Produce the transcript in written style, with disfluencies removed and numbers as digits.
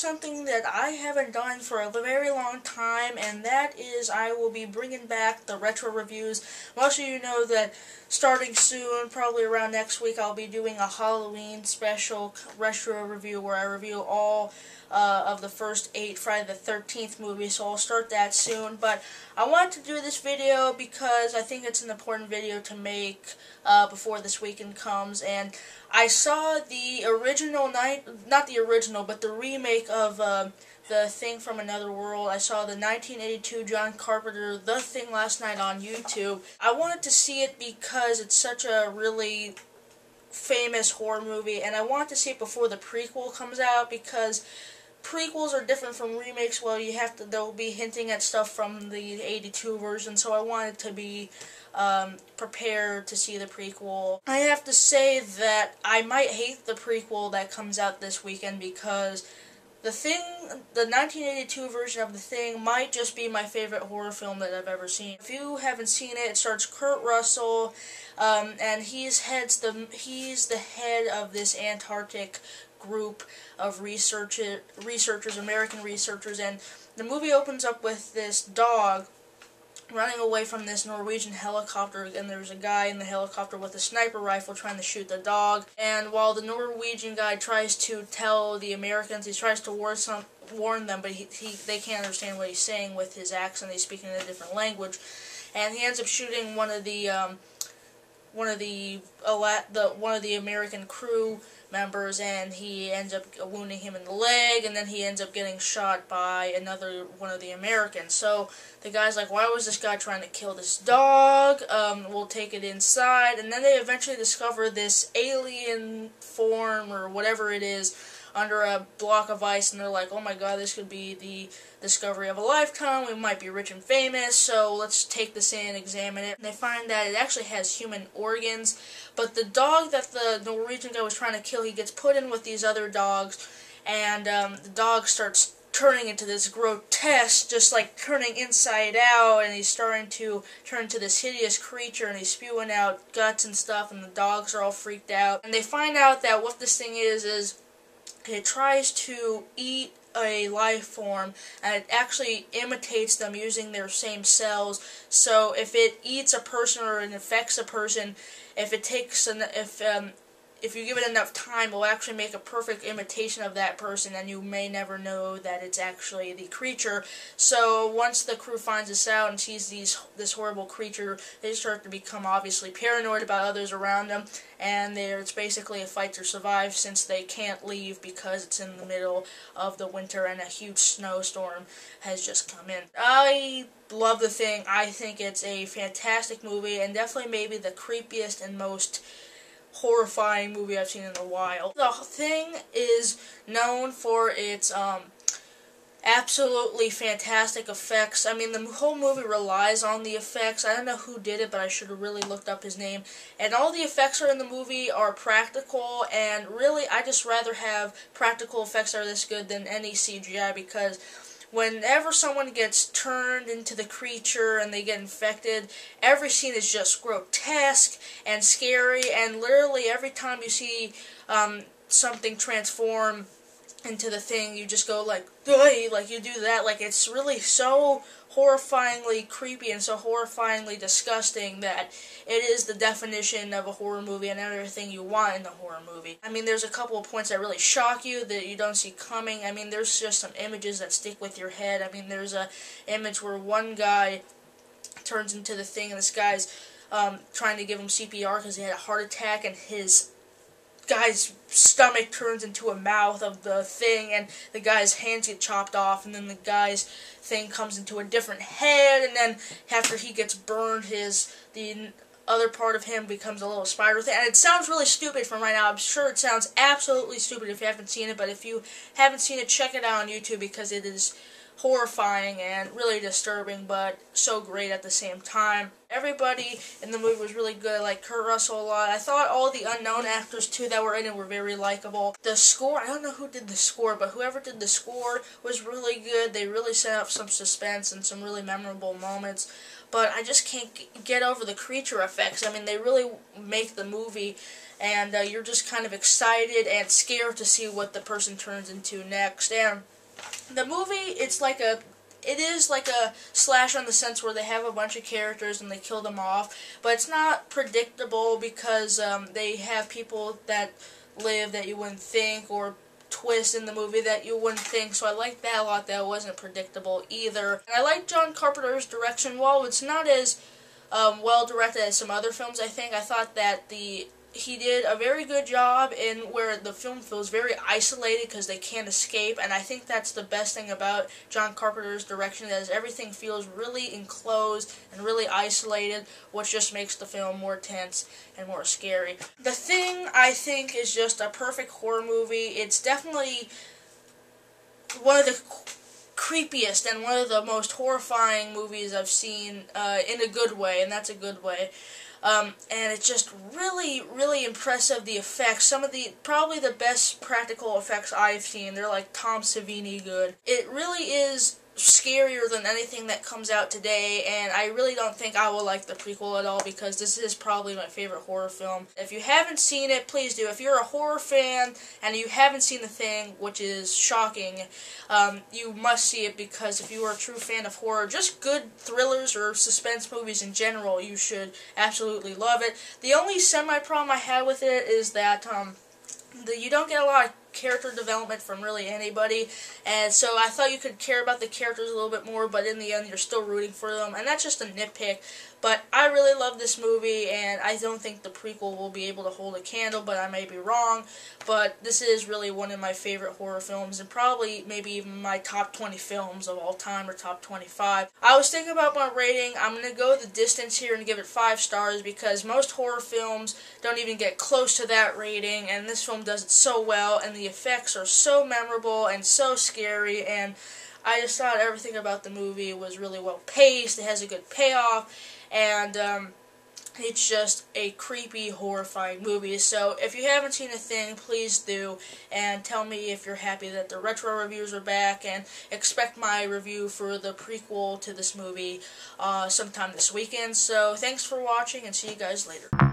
something that I haven't done for a very long time, and that is I will be bringing back the retro reviews. Most of you know that starting soon, probably around next week, I'll be doing a Halloween special retro review where I review all of the first 8 Friday the 13th movies, so I'll start that soon. But I wanted to do this video because I think it's an important video to make before this weekend comes, and I saw the original not the original, but the remake of The Thing from Another World. I saw the 1982 John Carpenter The Thing last night on YouTube. I wanted to see it because it's such a really famous horror movie, and I wanted to see it before the prequel comes out, because prequels are different from remakes. Well, they'll be hinting at stuff from the 82 version, so I wanted to be prepared to see the prequel. I have to say that I might hate the prequel that comes out this weekend, because the 1982 version of The Thing might just be my favorite horror film that I've ever seen. If you haven't seen it, it stars Kurt Russell, and he's the head of this Antarctic group of researchers, American researchers, and the movie opens up with this dog running away from this Norwegian helicopter, and there's a guy in the helicopter with a sniper rifle trying to shoot the dog. And while the Norwegian guy tries to tell the Americans, he tries to warn them, but they can't understand what he's saying with his accent. He's speaking in a different language, and he ends up shooting one of the American crew members, and he ends up wounding him in the leg, and then he ends up getting shot by another one of the Americans. So the guy's like, why was this guy trying to kill this dog? We'll take it inside. And then they eventually discover this alien form, or whatever it is, under a block of ice, and they're like, oh my god, this could be the discovery of a lifetime, we might be rich and famous, so let's take this in and examine it. And they find that it actually has human organs, but the dog that the Norwegian guy was trying to kill, he gets put in with these other dogs, and the dog starts turning into this grotesque, just like turning inside out, and he's starting to turn into this hideous creature, and he's spewing out guts and stuff, and the dogs are all freaked out. And they find out that what this thing is it tries to eat a life form, and it actually imitates them using their same cells. So if it eats a person or it infects a person, if you give it enough time, it will actually make a perfect imitation of that person, and you may never know that it's actually the creature. So once the crew finds this out and sees this horrible creature, they start to become obviously paranoid about others around them, and it's basically a fight to survive, since they can't leave because it's in the middle of the winter and a huge snowstorm has just come in. I love The Thing. I think it's a fantastic movie, and definitely maybe the creepiest and most horrifying movie I've seen in a while. The Thing is known for its absolutely fantastic effects. I mean, the whole movie relies on the effects. I don't know who did it, but I should have really looked up his name. And all the effects are in the movie are practical, and really I just rather have practical effects that are this good than any CGI, because whenever someone gets turned into the creature and they get infected, every scene is just grotesque and scary, and literally every time you see something transform into the Thing, you just go like, ugh, like you do that. Like, it's really so horrifyingly creepy and so horrifyingly disgusting that it is the definition of a horror movie and everything you want in a horror movie. I mean, there's a couple of points that really shock you that you don't see coming. I mean, there's just some images that stick with your head. I mean, there's a image where one guy turns into the Thing, and this guy's trying to give him CPR because he had a heart attack, and his guy's stomach turns into a mouth of the Thing, and the guy's hands get chopped off, and then the guy's thing comes into a different head, and then after he gets burned, the other part of him becomes a little spider thing. And it sounds really stupid from right now. I'm sure it sounds absolutely stupid if you haven't seen it, but if you haven't seen it, check it out on YouTube, because it is horrifying and really disturbing, but so great at the same time. Everybody in the movie was really good. I like Kurt Russell a lot. I thought all the unknown actors, too, that were in it were very likable. The score, I don't know who did the score, but whoever did the score was really good. They really set up some suspense and some really memorable moments. But I just can't get over the creature effects. I mean, they really make the movie, and you're just kind of excited and scared to see what the person turns into next. And the movie, it is like a slash on the sense where they have a bunch of characters and they kill them off, but it's not predictable because they have people that live that you wouldn't think, or twist in the movie that you wouldn't think, so I like that a lot, that it wasn't predictable either. And I like John Carpenter's direction. While it's not as well directed as some other films, I thought that he did a very good job in where the film feels very isolated because they can't escape, and I think that's the best thing about John Carpenter's direction, is everything feels really enclosed and really isolated, which just makes the film more tense and more scary. The Thing, I think, is just a perfect horror movie. It's definitely one of the creepiest and one of the most horrifying movies I've seen in a good way, and that's a good way. And it's just really, really impressive, the effects. Probably the best practical effects I've seen. They're like Tom Savini good. It really is scarier than anything that comes out today, and I really don't think I will like the prequel at all, because this is probably my favorite horror film. If you haven't seen it, please do. If you're a horror fan and you haven't seen The Thing, which is shocking, you must see it, because if you are a true fan of horror, just good thrillers or suspense movies in general, you should absolutely love it. The only semi-problem I had with it is that you don't get a lot of character development from really anybody, and so I thought you could care about the characters a little bit more, but in the end you're still rooting for them, and that's just a nitpick. But I really love this movie, and I don't think the prequel will be able to hold a candle, but I may be wrong. But this is really one of my favorite horror films, and probably maybe even my top 20 films of all time, or top 25. I was thinking about my rating. I'm going to go the distance here and give it 5 stars, because most horror films don't even get close to that rating, and this film does it so well, and the effects are so memorable and so scary, and I just thought everything about the movie was really well paced. It has a good payoff, and it's just a creepy, horrifying movie. So if you haven't seen The Thing, please do, and tell me if you're happy that the retro reviews are back, and expect my review for the prequel to this movie sometime this weekend. So thanks for watching, and see you guys later.